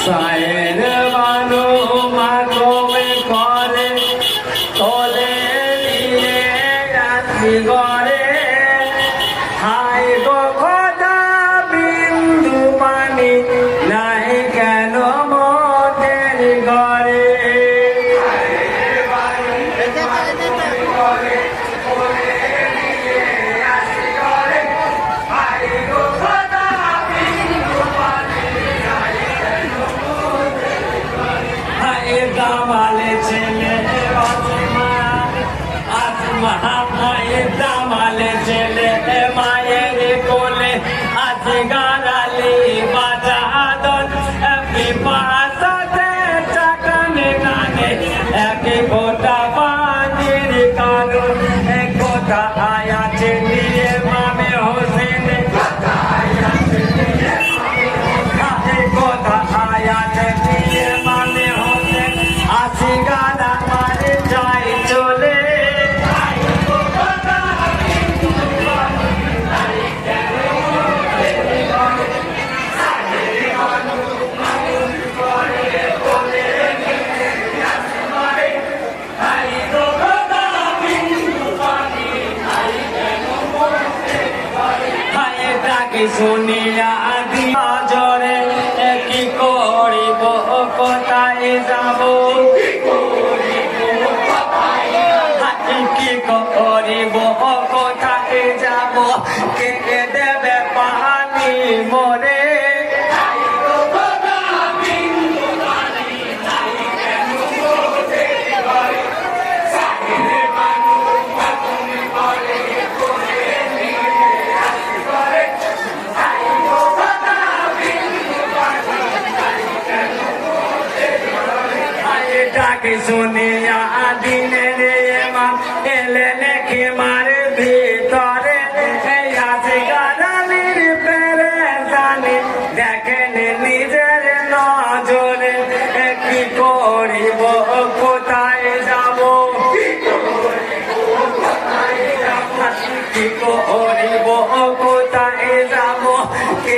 সায়ের বানু মাগমে করে তোলে নিয়ে যাচ্ছি ঘরে হাই গো খোদা বিন্দু পানি নাই কেন মোদের ঘরে দামালে ছেলে দামালে ছেলে মায়ের কোলে আছে গাড়ালি বাজাদন বিপাশাতে চাকানে কানে এক গোটা পানির কারণ এক গোটা আয়াছে নিয়ে মামে হোসেন গোটা আয়াছে নিয়ে মামে হোসেন আসি গানা মারে যাই চলে শুনিয়া দিয়া জরে কি করিব কোথায় যাব কি করিব কোথায় যাব কে দেবে পানি মরে ডাকে শুনিয়া দিনে রে মাম এলে লেখে মারে ভিতরে আছে গাড়ালির পেরে জানে দেখেন নিজের নজরে কি করিব কোথায় যাব কি করিব কোথায় যাব কে